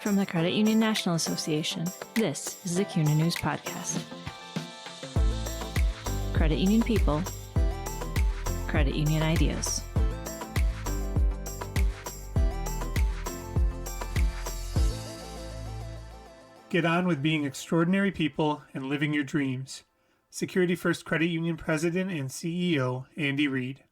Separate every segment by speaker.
Speaker 1: From the Credit Union National Association, this is the CUNA News Podcast. Credit union people, credit union ideas.
Speaker 2: Get on with being extraordinary people and living your dreams. Security First Credit Union President and CEO, Andy Reed.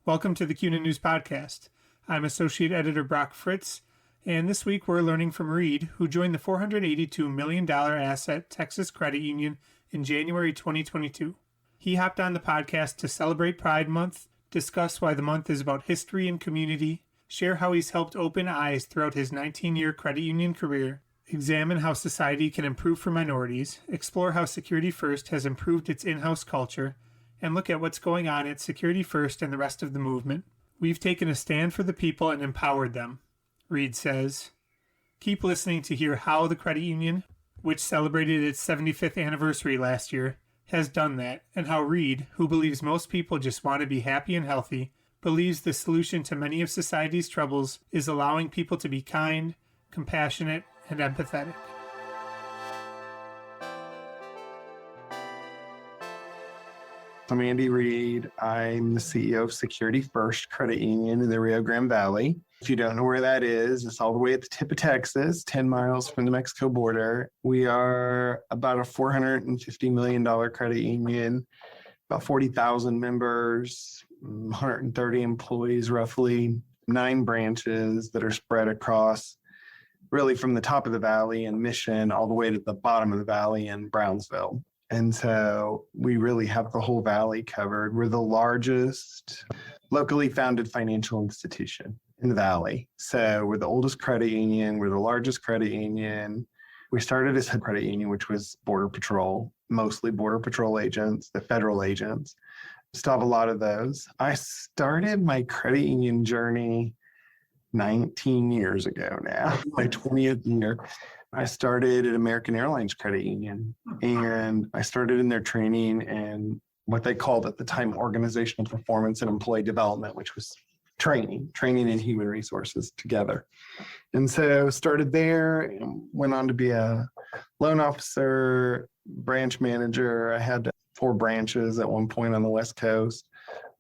Speaker 2: Welcome to the CUNA News Podcast. I'm Associate Editor Brock Fritz, and this week we're learning from Reed, who joined the $482 million asset Texas Credit Union in January 2022. He hopped on the podcast to celebrate Pride Month, discuss why the month is about history and community, share how he's helped open eyes throughout his 19-year credit union career, examine how society can improve for minorities, explore how Security First has improved its in-house culture, and look at what's going on at Security First and the rest of the movement. We've taken a stand for the people and empowered them, Reed says. Keep listening to hear how the credit union, which celebrated its 75th anniversary last year, has done that, and how Reed, who believes most people just want to be happy and healthy, believes the solution to many of society's troubles is allowing people to be kind, compassionate, and empathetic.
Speaker 3: I'm Andy Reed. I'm the CEO of Security First Credit Union in the Rio Grande Valley. If you don't know where that is, it's all the way at the tip of Texas, 10 miles from the Mexico border. We are about a $450 million credit union, about 40,000 members, 130 employees roughly, 9 branches that are spread across really from the top of the valley in Mission all the way to the bottom of the valley in Brownsville. And so we really have the whole valley covered. We're the largest locally founded financial institution in the valley. So we're the oldest credit union. We're the largest credit union. We started as a credit union, which was Border Patrol, mostly Border Patrol agents, the federal agents. Still have a lot of those. I started my credit union journey 19 years ago now, my 20th year. I started at American Airlines Credit Union, and I started in their training and what they called at the time organizational performance and employee development, which was training and human resources together. And so started there and went on to be a loan officer, branch manager. I had 4 branches at one point on the West Coast.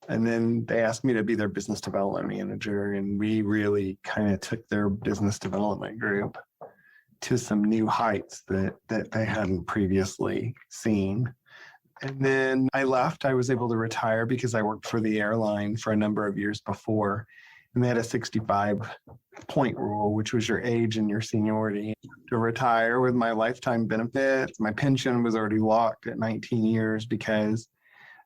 Speaker 3: And then they asked me to be their business development manager, and we really kind of took their business development group to some new heights that they hadn't previously seen. And then I left. I was able to retire because I worked for the airline for a number of years before, and they had a 65-point rule, which was your age and your seniority. To retire with my lifetime benefits, my pension was already locked at 19 years because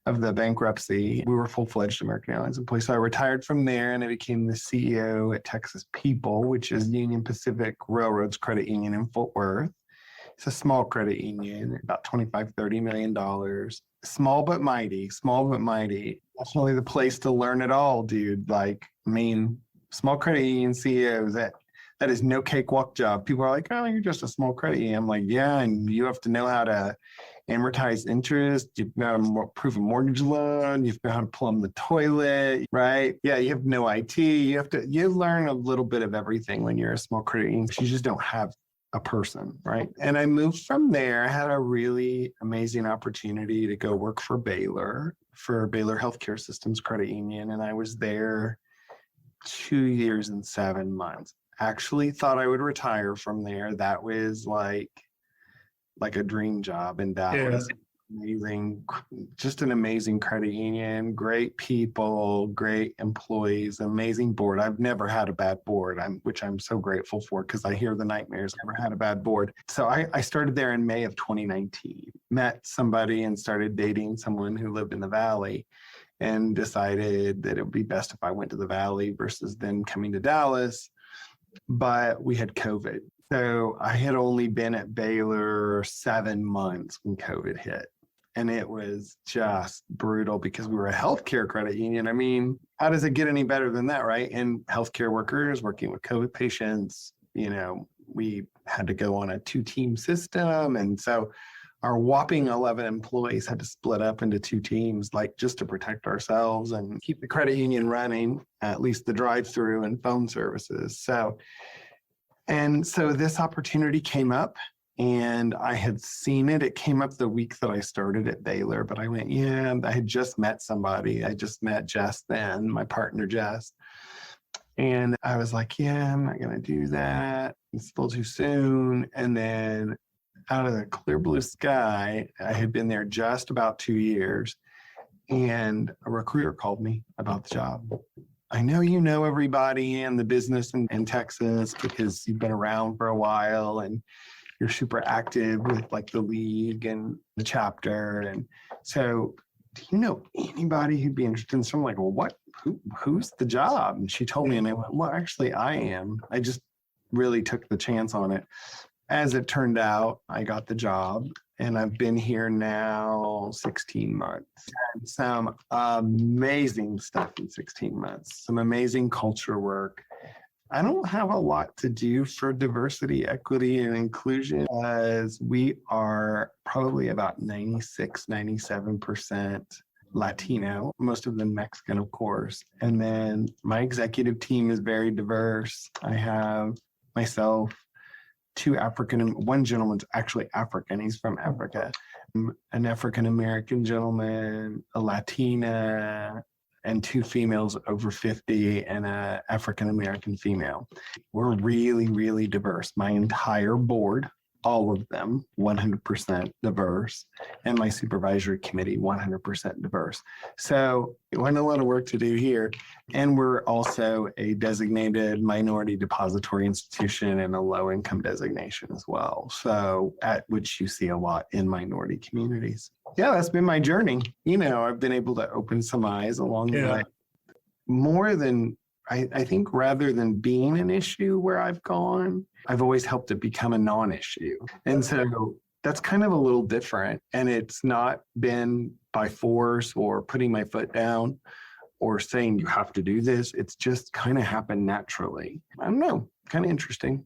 Speaker 3: of the bankruptcy. We were full-fledged American Airlines employees. So I retired from there and I became the CEO at Texas People, which is Union Pacific Railroad's credit union in Fort Worth. It's a small credit union, about $25-30 million. Small but mighty. Definitely the place to learn it all, dude. Small credit union CEOs, that is no cakewalk job. People are like, oh, you're just a small credit union. I'm like, yeah, and you have to know how to amortize interest. You've got to approve a mortgage loan. You've got to plumb the toilet, right? Yeah, you have no IT. You learn a little bit of everything when you're a small credit union. You just don't have a person, right? And I moved from there. I had a really amazing opportunity to go work for Baylor Healthcare Systems Credit Union. And I was there 2 years and 7 months. Actually thought I would retire from there. That was like a dream job in Dallas. Yeah. Amazing, just an amazing credit union, great people, great employees, amazing board. I've never had a bad board, which I'm so grateful for because I hear the nightmares. Never had a bad board. So I started there in May of 2019, met somebody and started dating someone who lived in the Valley and decided that it would be best if I went to the Valley versus them coming to Dallas. But we had COVID. So I had only been at Baylor 7 months when COVID hit. And it was just brutal because we were a healthcare credit union. I mean, how does it get any better than that, right? And healthcare workers working with COVID patients, we had to go on a 2-team system. And so our whopping 11 employees had to split up into 2 teams, just to protect ourselves and keep the credit union running, at least the drive-through and phone services. So And so this opportunity came up and I had seen it. It came up the week that I started at Baylor, but I went, yeah, I had just met somebody. I just met Jess then, my partner, Jess. And I was like, yeah, I'm not going to do that. It's still too soon. And then out of the clear blue sky, I had been there just about 2 years. And a recruiter called me about the job. I know you know everybody in the business in Texas because you've been around for a while and you're super active with like the league and the chapter. And so do you know anybody who'd be interested in something? Like, well, who's the job? And she told me, and I went, well, actually I am. I just really took the chance on it. As it turned out, I got the job and I've been here now 16 months. And some amazing stuff in 16 months, some amazing culture work. I don't have a lot to do for diversity, equity, and inclusion as we are probably about 96, 97% Latino, most of them Mexican, of course. And then my executive team is very diverse. I have myself, two African, one gentleman's actually African, he's from Africa, an African-American gentleman, a Latina, and two females over 50 and an African-American female. We're really, really diverse. My entire board, all of them, 100% diverse, and my supervisory committee, 100% diverse. So we want a lot of work to do here. And we're also a designated minority depository institution and a low-income designation as well. So at which you see a lot in minority communities. Yeah, that's been my journey. You know, I've been able to open some eyes along the way. More than, I think rather than being an issue where I've gone, I've always helped it become a non-issue. And so that's kind of a little different. And it's not been by force or putting my foot down or saying you have to do this. It's just kind of happened naturally. I don't know, kind of interesting.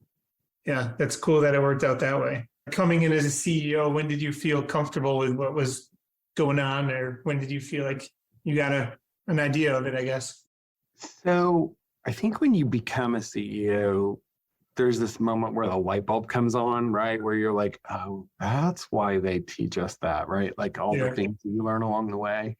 Speaker 2: Yeah, that's cool that it worked out that way. Coming in as a CEO, when did you feel comfortable with what was going on, or when did you feel like you got an idea of it, I guess?
Speaker 3: So I think when you become a CEO, there's this moment where the light bulb comes on, right? Where you're like, oh, that's why they teach us that, right? Like all the things that you learn along the way.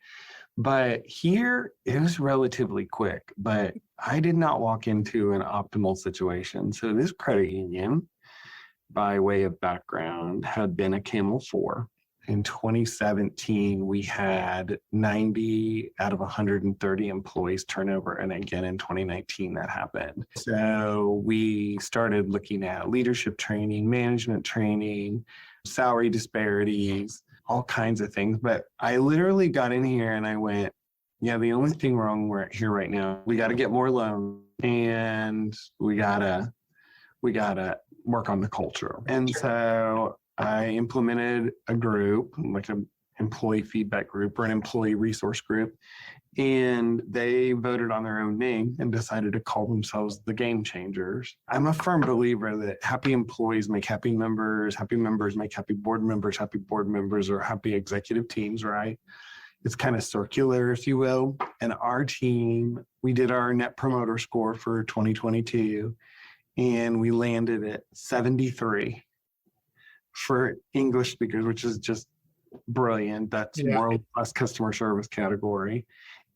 Speaker 3: But here, it was relatively quick, but I did not walk into an optimal situation. So this credit union, by way of background, had been a Camel 4. In 2017, we had 90 out of 130 employees turnover. And again, in 2019, that happened. So we started looking at leadership training, management training, salary disparities, all kinds of things. But I literally got in here and I went, yeah, the only thing wrong here right now, we got to get more loans and we gotta work on the culture. And so I implemented a group, like an employee feedback group or an employee resource group, and they voted on their own name and decided to call themselves the Game Changers. I'm a firm believer that happy employees make happy members make happy board members or happy executive teams, right? It's kind of circular, if you will. And our team, we did our Net Promoter Score for 2022, and we landed at 73. For English speakers, which is just brilliant. That's world class customer service category.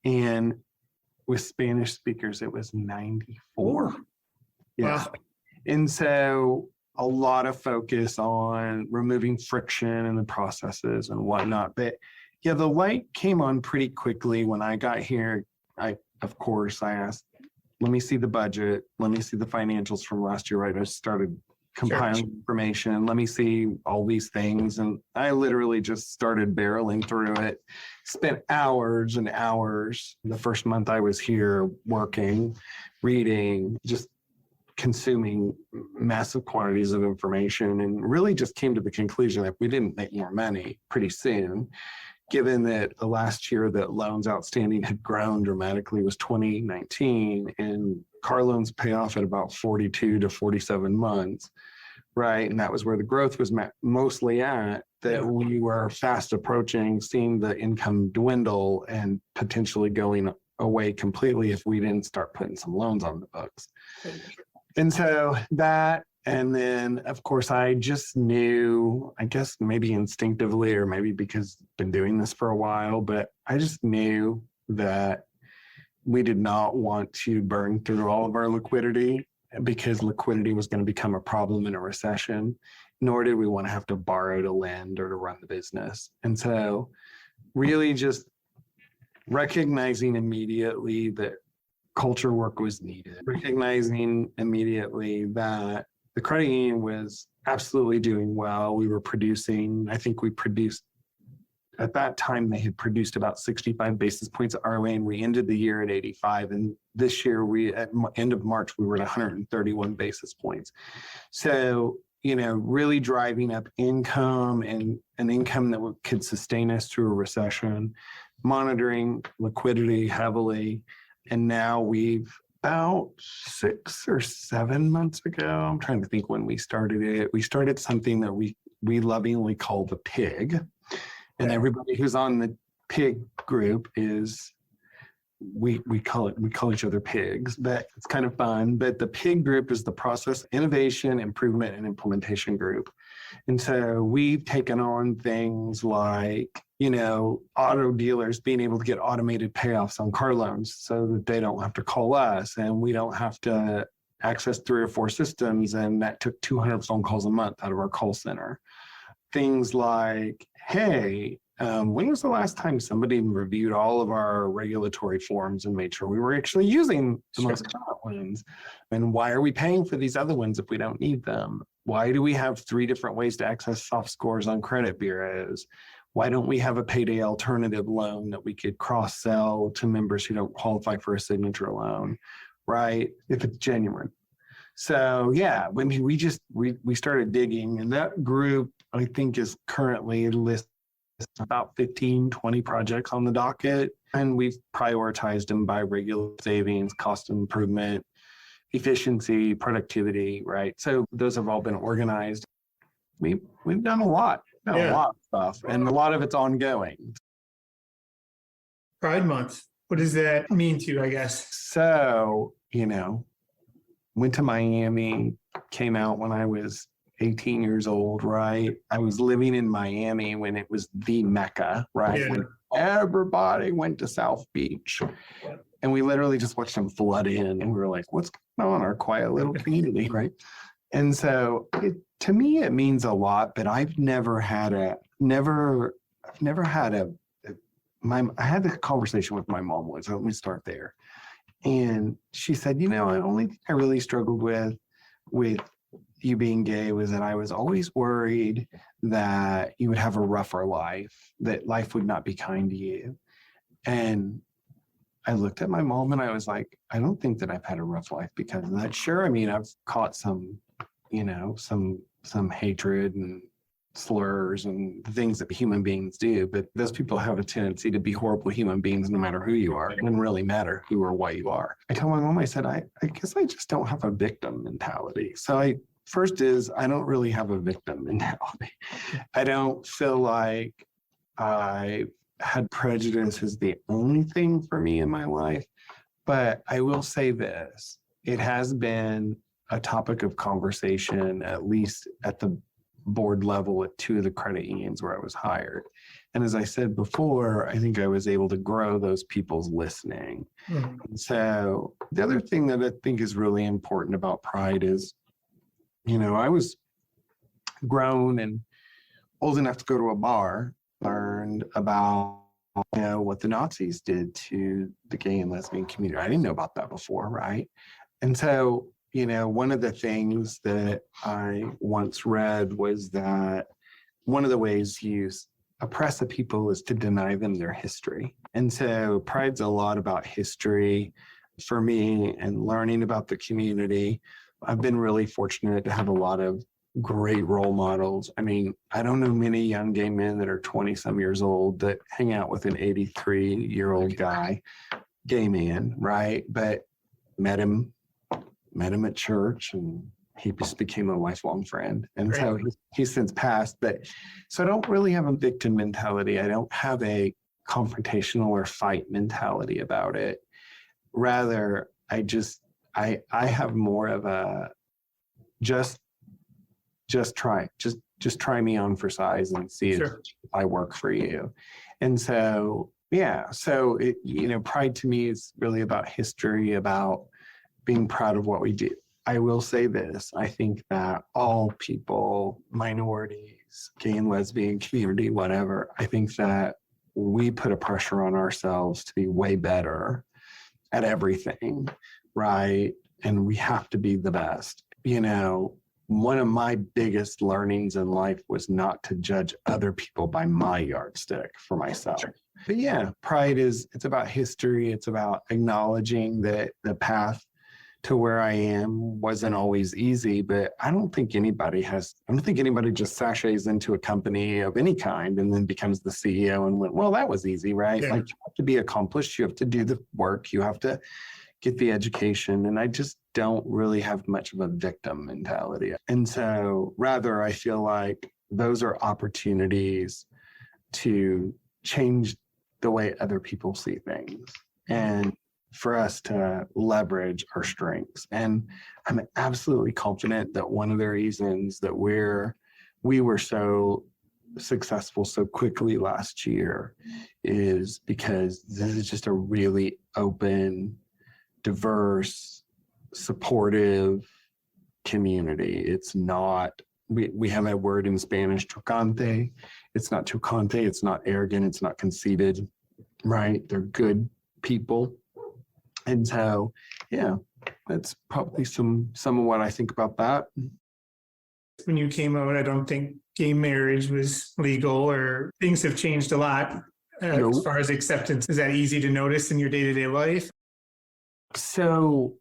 Speaker 3: And with Spanish speakers, it was 94. Yeah. Wow. And so a lot of focus on removing friction in the processes and whatnot. But yeah, the light came on pretty quickly when I got here. I asked, let me see the budget. Let me see the financials from last year, right? I started compiling information. Let me see all these things. And I literally just started barreling through it, spent hours and hours. The first month I was here working, reading, just consuming massive quantities of information, and really just came to the conclusion that we didn't make more money pretty soon, given that the last year that loans outstanding had grown dramatically was 2019, and car loans pay off at about 42 to 47 months, right? And that was where the growth was mostly at, that we were fast approaching seeing the income dwindle and potentially going away completely if we didn't start putting some loans on the books. And so that, And then, of course, I just knew, I guess maybe instinctively, or maybe because I've been doing this for a while, but I just knew that we did not want to burn through all of our liquidity, because liquidity was going to become a problem in a recession, nor did we want to have to borrow to lend or to run the business. And so really just recognizing immediately that culture work was needed, recognizing immediately that the credit union was absolutely doing well. We were producing, I think we produced, at that time, they had produced about 65 basis points ROA, and we ended the year at 85. And this year, at end of March, we were at 131 basis points. So, really driving up income, and an income that could sustain us through a recession, monitoring liquidity heavily. And now we've, about 6 or 7 months ago, I'm trying to think when we started it, we started something that we lovingly call the PIG. And everybody who's on the PIG group is, we call each other pigs, but it's kind of fun. But the PIG group is the Process Innovation, Improvement, and Implementation group. And so we've taken on things like, auto dealers being able to get automated payoffs on car loans so that they don't have to call us, and we don't have to access 3 or 4 systems. And that took 200 phone calls a month out of our call center. Things like, hey, when was the last time somebody reviewed all of our regulatory forms and made sure we were actually using the most current ones? And why are we paying for these other ones if we don't need them? Why do we have 3 different ways to access soft scores on credit bureaus? Why don't we have a payday alternative loan that we could cross-sell to members who don't qualify for a signature loan, right? If it's genuine. So yeah, we started digging, and that group, I think, is currently listed about 15, 20 projects on the docket, and we've prioritized them by regular savings, cost improvement, efficiency, productivity, right? So those have all been organized. We've done a lot of stuff, and a lot of it's ongoing.
Speaker 2: Pride Month, what does that mean to you, I guess?
Speaker 3: So, went to Miami, came out when I was 18 years old, right? I was living in Miami when it was the Mecca, right?
Speaker 2: Yeah.
Speaker 3: When everybody went to South Beach.
Speaker 2: Yeah.
Speaker 3: And we literally just watched them flood in, and we were like, what's going on in our quiet little community, right? And so to me, it means a lot, but I had the conversation with my mom once. So let me start there. And she said, the only thing I really struggled with you being gay was that I was always worried that you would have a rougher life, that life would not be kind to you. And I looked at my mom and I was like, I don't think that I've had a rough life because of that. Sure, I've caught some hatred and slurs and the things that human beings do, but those people have a tendency to be horrible human beings no matter who you are. It doesn't really matter who or what you are. I told my mom, I said, I guess I just don't have a victim mentality. So I don't really have a victim mentality. I don't feel like I had prejudice as the only thing for me in my life, but I will say this, it has been a topic of conversation, at least at the board level at 2 of the credit unions where I was hired. And as I said before, I think I was able to grow those people's listening. Mm-hmm. And so the other thing that I think is really important about Pride is, I was grown and old enough to go to a bar, learned about what the Nazis did to the gay and lesbian community. I didn't know about that before, right? And so, one of the things that I once read was that one of the ways you oppress a people is to deny them their history. And so Pride's a lot about history for me and learning about the community. I've been really fortunate to have a lot of great role models. I don't know many young gay men that are 20-some years old that hang out with an 83-year-old guy, gay man, right? But met him at church, and he just became a lifelong friend. And so he's since passed. So I don't really have a victim mentality. I don't have a confrontational or fight mentality about it. Rather, I have more of a just just try me on for size and see if I work for you. And so, yeah, so it, pride to me is really about history, about being proud of what we do. I will say this, I think that all people, minorities, gay and lesbian community, whatever, I think that we put a pressure on ourselves to be way better at everything, right? And we have to be the best. One of my biggest learnings in life was not to judge other people by my yardstick for myself. But yeah, pride it's about history. It's about acknowledging that the path to where I am wasn't always easy, but I don't think anybody just sachets into a company of any kind and then becomes the CEO and went, well, that was easy, right? Yeah. Like, you have to be accomplished. You have to do the work. You have to get the education. And I just don't really have much of a victim mentality. And so rather, I feel like those are opportunities to change the way other people see things and for us to leverage our strengths. And I'm absolutely confident that one of the reasons that we were so successful so quickly last year is because this is just a really open, diverse, supportive community. It's not, we have a word in Spanish, chocante. It's not chocante, it's not arrogant, it's not conceited, right? They're good people. And so, yeah, that's probably some of what I think about that.
Speaker 2: When you came out, I don't think gay marriage was legal, or things have changed a lot as far as acceptance. Is that easy to notice in your day-to-day life?
Speaker 3: So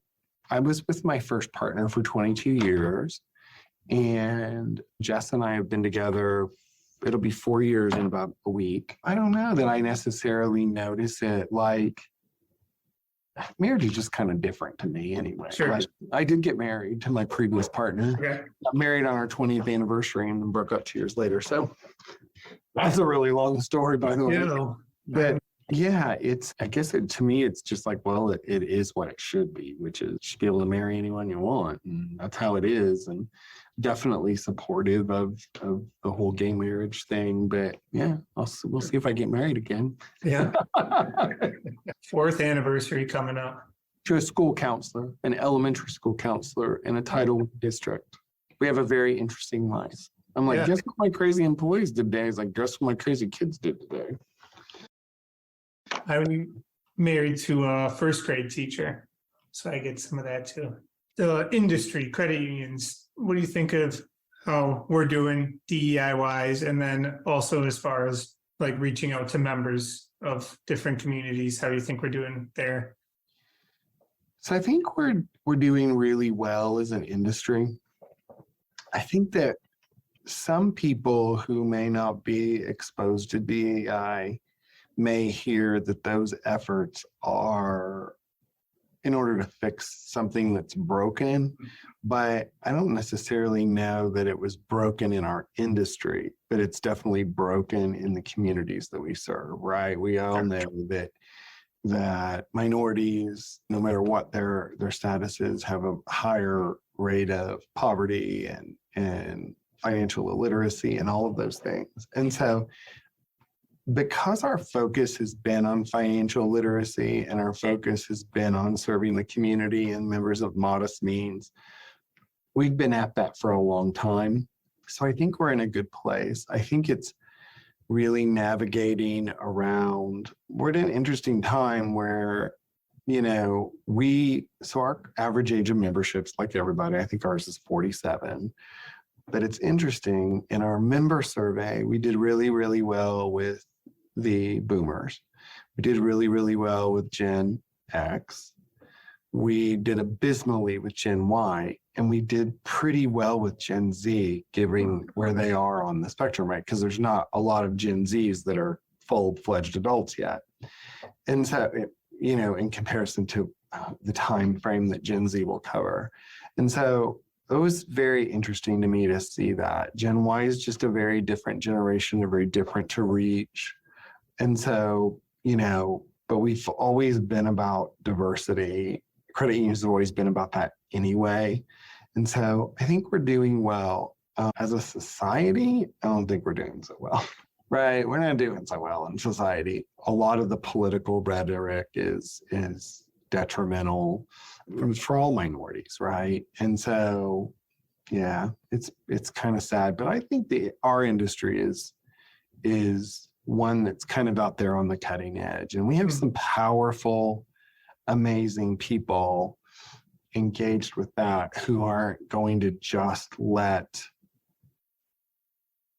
Speaker 3: I was with my first partner for 22 years, and Jess and I have been together, it'll be 4 years in about a week. I don't know that I necessarily notice it. Like, marriage is just kind of different to me anyway.
Speaker 2: Sure.
Speaker 3: Like, I did get married to my previous partner.
Speaker 2: Okay. Got
Speaker 3: married on our 20th anniversary and then broke up 2 years later. So that's a really long story, by the way.
Speaker 2: Yeah.
Speaker 3: But yeah, to me, it's just like, well, it is what it should be, which is you should be able to marry anyone you want. And that's how it is. And definitely supportive of the whole gay marriage thing. But yeah, we'll see if I get married again.
Speaker 2: Yeah. 4th anniversary coming up.
Speaker 3: To a school counselor, an elementary school counselor in a Title I district. We have a very interesting life. I'm like, guess what my crazy employees did today? He's like, guess what my crazy kids did today?
Speaker 2: I'm married to a first grade teacher, so I get some of that too. The industry, credit unions, what do you think of how we're doing DEI-wise, and then also as far as like reaching out to members of different communities? How do you think we're doing there?
Speaker 3: So I think we're doing really well as an industry. I think that some people who may not be exposed to DEI may hear that those efforts are in order to fix something that's broken, but I don't necessarily know that it was broken in our industry, but it's definitely broken in the communities that we serve, right? We all know that minorities, no matter what their status is, have a higher rate of poverty and financial illiteracy and all of those things. And so because our focus has been on financial literacy and our focus has been on serving the community and members of modest means, we've been at that for a long time. So I think we're in a good place. I think it's really navigating around, we're at an interesting time where, so our average age of memberships, like everybody, I think ours is 47. But it's interesting, in our member survey, we did really, really well with the boomers. We did really, really well with Gen X. We did abysmally with Gen Y, and we did pretty well with Gen Z, given where they are on the spectrum, right? Because there's not a lot of Gen Zs that are full-fledged adults yet. And so, in comparison to the time frame that Gen Z will cover. And so it was very interesting to me to see that. Gen Y is just a very different generation, they're very different to reach. And so, but we've always been about diversity. Credit unions have always been about that anyway. And so I think we're doing well. As a society, I don't think we're doing so well. Right? We're not doing so well in society. A lot of the political rhetoric is detrimental for all minorities, right? And so, yeah, it's kind of sad. But I think our industry is one that's kind of out there on the cutting edge. And we have some powerful, amazing people engaged with that who aren't going to just let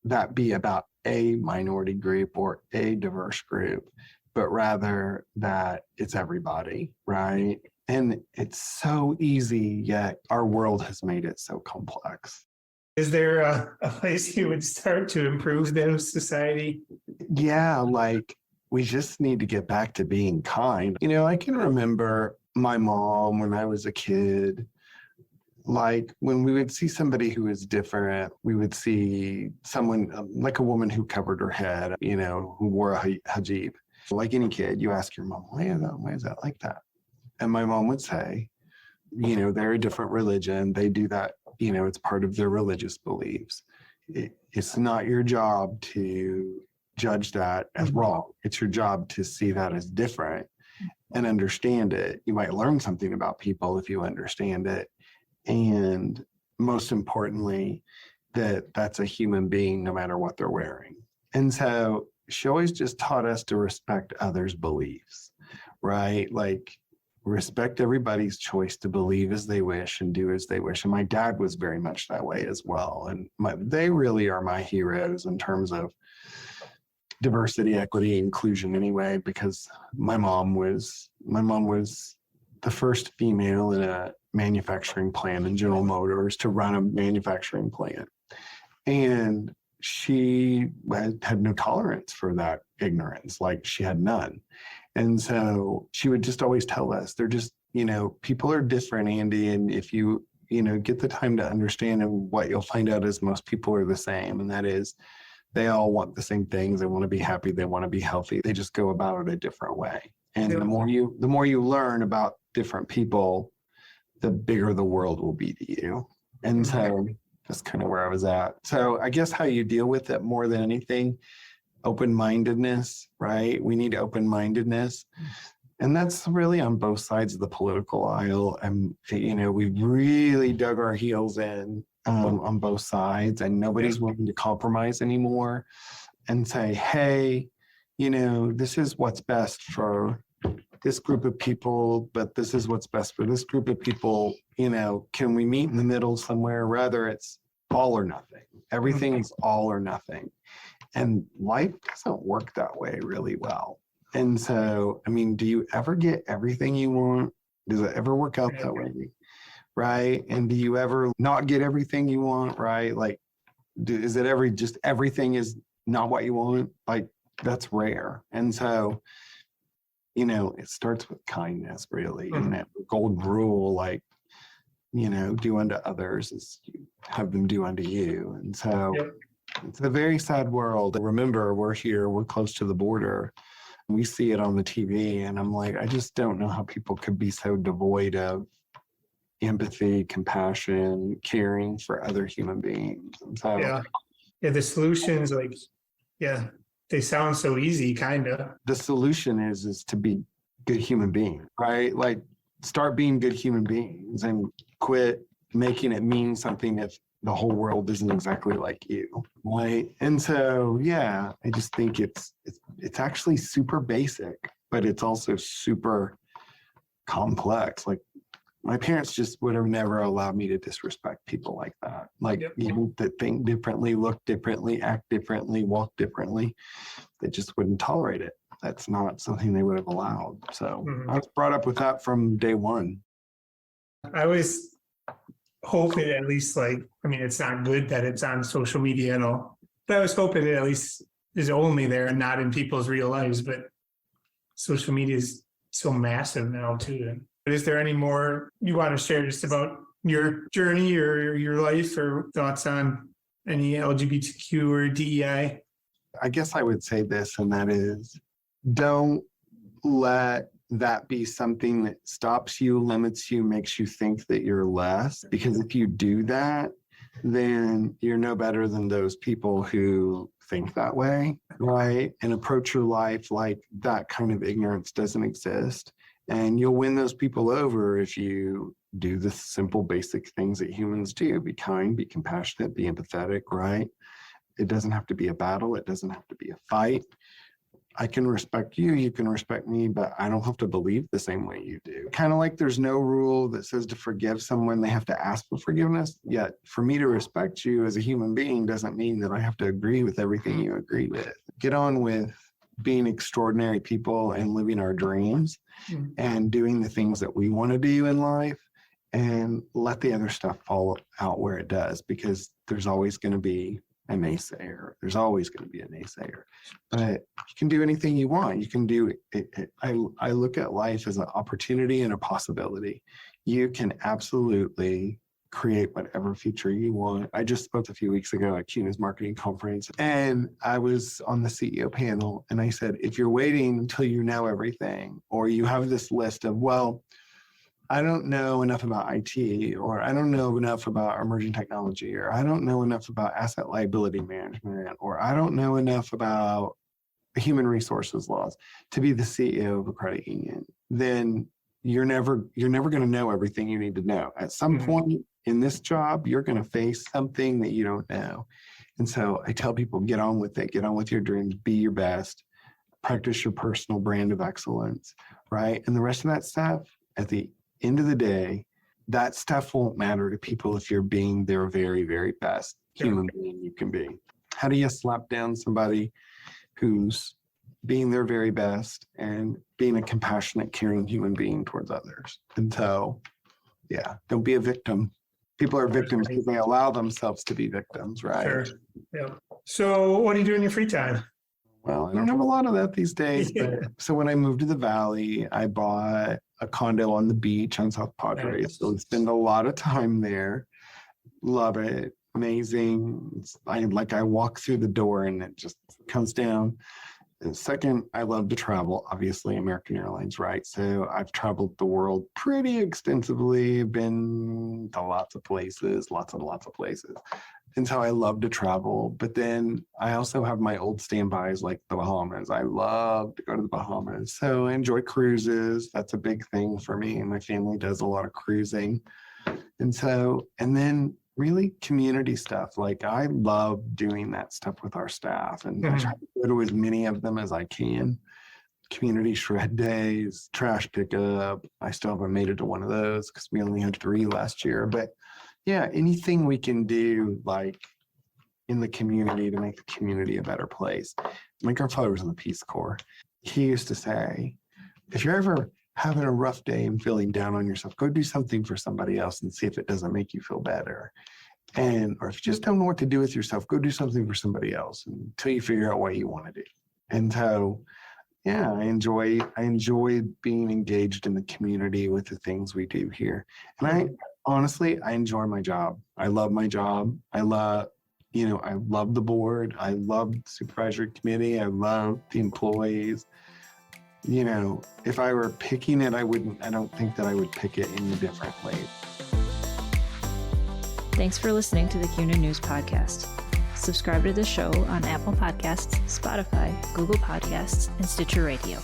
Speaker 3: that be about a minority group or a diverse group, but rather that it's everybody, right? And it's so easy, yet our world has made it so complex.
Speaker 2: Is there a place you would start to improve those society?
Speaker 3: Yeah, like we just need to get back to being kind. I can remember my mom when I was a kid. Like when we would see somebody who was different, we would see someone like a woman who covered her head, who wore a hijab. Like any kid, you ask your mom, why is that like that? And my mom would say, they're a different religion. They do that, it's part of their religious beliefs. It's not your job to judge that as wrong. It's your job to see that as different and understand it. You might learn something about people if you understand it. And most importantly, that's a human being no matter what they're wearing. And so she always just taught us to respect others' beliefs, right? Like respect everybody's choice to believe as they wish and do as they wish. And my dad was very much that way as well. And they really are my heroes in terms of diversity, equity, inclusion anyway, because my mom was the first female in a manufacturing plant in General Motors to run a manufacturing plant. And she had no tolerance for that ignorance, like she had none. And so she would just always tell us, they're just, people are different, Andy. And if you, get the time to understand, and what you'll find out is most people are the same. And that is, they all want the same things. They want to be happy. They want to be healthy. They just go about it a different way. And the more you learn about different people, the bigger the world will be to you. And so that's kind of where I was at. So I guess how you deal with it more than anything, open-mindedness, right? We need open-mindedness. And that's really on both sides of the political aisle. And, we've really dug our heels in on both sides, and nobody's willing to compromise anymore and say, hey, this is what's best for this group of people, but this is what's best for this group of people. Can we meet in the middle somewhere? Rather, it's all or nothing. Everything is all or nothing. And life doesn't work that way really well. And so, do you ever get everything you want? Does it ever work out that way? Right? And do you ever not get everything you want? Right? Like, is it ever just everything is not what you want? Like, that's rare. And so, it starts with kindness, really. And that golden rule, like, do unto others as you have them do unto you. And so it's a very sad world. Remember, we're here, we're close to the border. We see it on the TV, and I'm like, I just don't know how people could be so devoid of empathy, compassion, caring for other human beings. And so,
Speaker 2: the solutions, they sound so easy, kind of.
Speaker 3: The solution is to be good human beings, right? Like, start being good human beings and quit making it mean something if the whole world isn't exactly like you, right? And so, I just think it's actually super basic, but it's also super complex. Like, my parents just would have never allowed me to disrespect people like that. Like, people that think differently, look differently, act differently, walk differently, they just wouldn't tolerate it. That's not something they would have allowed. So I was brought up with that from day one.
Speaker 2: I always hope it at least, it's not good that it's on social media and all, but I was hoping it at least is only there and not in people's real lives. But social media is so massive now too. But is there any more you want to share just about your journey or your life, or thoughts on any LGBTQ or DEI?
Speaker 3: I guess I would say this, and that is, don't let that be something that stops you, limits you, makes you think that you're less. Because if you do that, then you're no better than those people who think that way, right? And approach your life like that kind of ignorance doesn't exist. And you'll win those people over if you do the simple, basic things that humans do. Be kind, be compassionate, be empathetic, right? It doesn't have to be a battle. It doesn't have to be a fight. I can respect you, you can respect me, but I don't have to believe the same way you do. Kind of like there's no rule that says to forgive someone, they have to ask for forgiveness. Yet for me to respect you as a human being doesn't mean that I have to agree with everything you agree with. Get on with being extraordinary people and living our dreams and doing the things that we want to do in life, and let the other stuff fall out where it does, because there's always going to be a naysayer. There's always going to be a naysayer, but you can do anything you want. You can do it. I look at life as an opportunity and a possibility. You can absolutely create whatever future you want. I just spoke a few weeks ago at CUNA's marketing conference, and I was on the CEO panel, and I said, if you're waiting until you know everything, or you have this list of, well, I don't know enough about IT, or I don't know enough about emerging technology, or I don't know enough about asset liability management, or I don't know enough about human resources laws to be the CEO of a credit union, then you're never going to know everything you need to know. At some point in this job, you're going to face something that you don't know. And so I tell people, get on with it, get on with your dreams, be your best, practice your personal brand of excellence, right? And the rest of that stuff, at the end of the day, that stuff won't matter to people if you're being their very, very best human being you can be. How do you slap down somebody who's being their very best and being a compassionate, caring human being towards others? And so, yeah, don't be a victim. People are victims because they allow themselves to be victims, right?
Speaker 2: Sure. Yeah. So what do you do in your free time?
Speaker 3: Well, I don't have a lot of that these days. But, so when I moved to the Valley, I bought a condo on the beach on South Padre. Nice. So I spend a lot of time there. Love it. Amazing. I walk through the door and it just comes down. And second, I love to travel. Obviously, American Airlines, right? So I've traveled the world pretty extensively. Been to lots of places. And so I love to travel. But then I also have my old standbys like the Bahamas. I love to go to the Bahamas. So I enjoy cruises. That's a big thing for me. My family does a lot of cruising. And then really community stuff. Like I love doing that stuff with our staff, and I try to go to as many of them as I can. Community shred days, trash pickup. I still haven't made it to one of those because we only had 3 last year. But yeah, anything we can do like in the community to make the community a better place. My grandfather was in the Peace Corps. He used to say, if you're ever having a rough day and feeling down on yourself, go do something for somebody else and see if it doesn't make you feel better. Or if you just don't know what to do with yourself, go do something for somebody else until you figure out what you want to do. And so, yeah, I enjoy being engaged in the community with the things we do here. And I enjoy my job. I love my job. I love the board. I love the supervisory committee. I love the employees. If I were picking it, I don't think that I would pick it any differently.
Speaker 1: Thanks for listening to the CUNA News Podcast. Subscribe to the show on Apple Podcasts, Spotify, Google Podcasts, and Stitcher Radio.